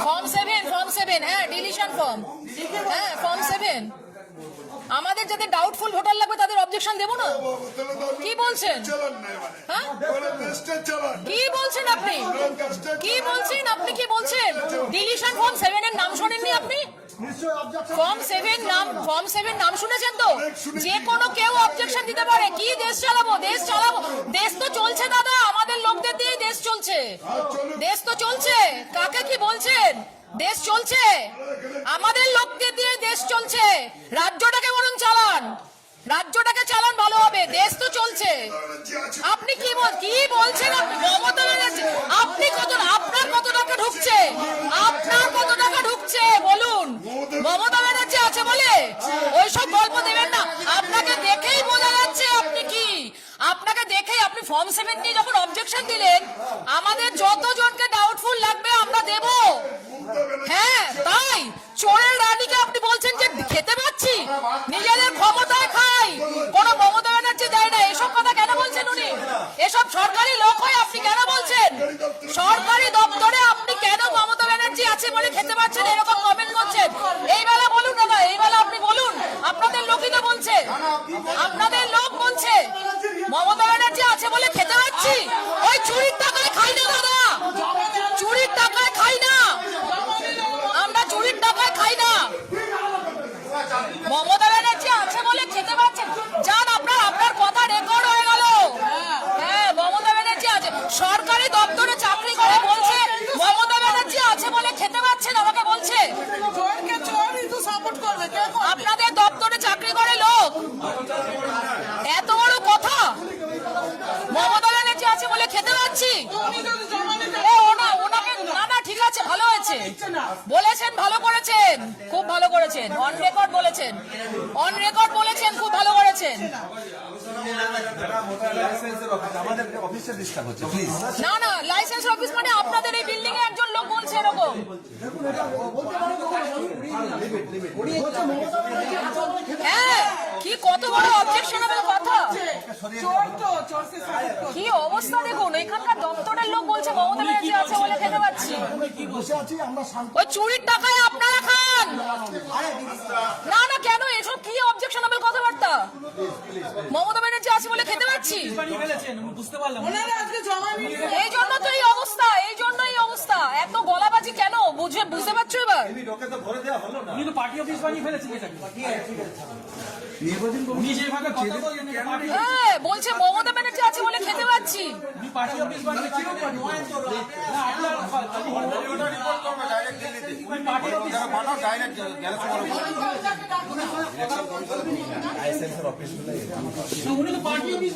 Form 7 হ্যাঁ deletion form হ্যাঁ form 7 আমাদের যাদের ডাউটফুল ভোটার লাগবে তাদের অবজেকশন দেবো না। কি বলছেন হ্যাঁ কি বলছেন আপনি কি বলছেন আপনি কি বলছেন ডিলিশন ফর্ম 7 এর নাম শোনেননি আপনি? ফর্ম 7 নাম শুনেছেন তো? যে কোনো কেউ অবজেকশন দিতে পারে। কি দেশ চালাবো দেশ তো চলছে দাদা, আমাদের লোকদের দিয়ে দেশ চলছে, দেশ তো চলছে। কাকে কি বলছেন? দেশ চলছে, আমাদের লোকদের দিয়ে দেশ চলছে। রাজ্যটাকে বরং চালান, রাজ্যটাকে চালান ভালো হবে, দেশ তো চলছে। আপনি কি বলছেন? আপনি মমতা ব্যানার্জি আপনি আপনার কত টাকা ঢুকছে? আপনার কত টাকা ঢুকছে বলুন? মমতা ব্যানার্জি আছে বলে ওইসব গল্প দেবেন না। আপনাকে দেখেই বোঝা যাচ্ছে আপনি কি, আপনাকে দেখেই আপনি ফর্ম 7 নিয়ে যখন অবজেকশন দিলেন, আমাদের যতজনকে ডাউটফুল লাগবে আমরা দেব। হ্যাঁ তাই চোরের রানীকে আপনি বলছেন যে খেতে পাচ্ছি, নিজেদের ক্ষমতায় খাই, কোন মমতা ব্যানার্জি দেয় না। এসব কথা কেন বলছেন উনি? এসব সরকারি লোক হয়ে আপনি কেন বলছেন? সরকারি দপ্তরে আপনি কেন মমতা ব্যানার্জি আছে বলে খেতে পাচ্ছেন এরকম কমেন্ট করছেন? এই বেলা বলুন দাদা, এই বেলা আপনি বলুন। আপনাদের লোকই তো বলছে, আপনাদের লোক বলছে মমতা ব্যানার্জি আছে বলে খেতে পাচ্ছি। ওই চুরির টাকায় খাই না দাদা, চুরির টাকায় খাই না, আমরা চুরির টাকায় খাই না। মমতা ব্যানার্জি আছে বলে খেতে পাচ্ছেন। যান আপনার কথা রেকর্ড হয়ে গেল। হ্যাঁ মমতা ব্যানার্জি আছে, সরকারি দপ্তরে চাকরি করে বলছে মমতা ব্যানার্জি আছে বলে খেতে পাচ্ছেন। আমাকে বলছে আপনাদের দপ্তরে চাকরি করে লোক, এত বড় কথা। মমতা ব্যানার্জি আছে বলে খেতে পাচ্ছি। না ঠিক আছে, ভালো হয়েছে বলেছেন, ভালো করেছেন, খুব ভালো করেছেন। অন রেকর্ড বলেছেন, অন রেকর্ড বলেছেন, খুব ভালো করেছেন। না লাইসেন্স অফিস মানে আপনাদের এই বিল্ডিং এ একজন লোক বলছে এরকম। হ্যাঁ কি কত বড় অবজেকশনেবল কথা, কি অবস্থা দেখুন। এখানকার দপ্তরের লোক বলছে মমতা ব্যানার্জি আছে বলে খেতে পাচ্ছি। ওই চুরির টাকায় আপনারা খান। না কেন এসব কি অবজেকশনেবল কথাবার্তা? মমতা ব্যানার্জি আছে বলে খেতে পাচ্ছি, এই জন্য তো এই অবস্থা, এই জন্য এই অবস্থা। এত গলাবাজি কেন বুঝতে পারছো এবার? হ্যাঁ বলছে মমতা ব্যানার্জি আছে বলে খেতে পাচ্ছি। উনি তো পার্টি অফিস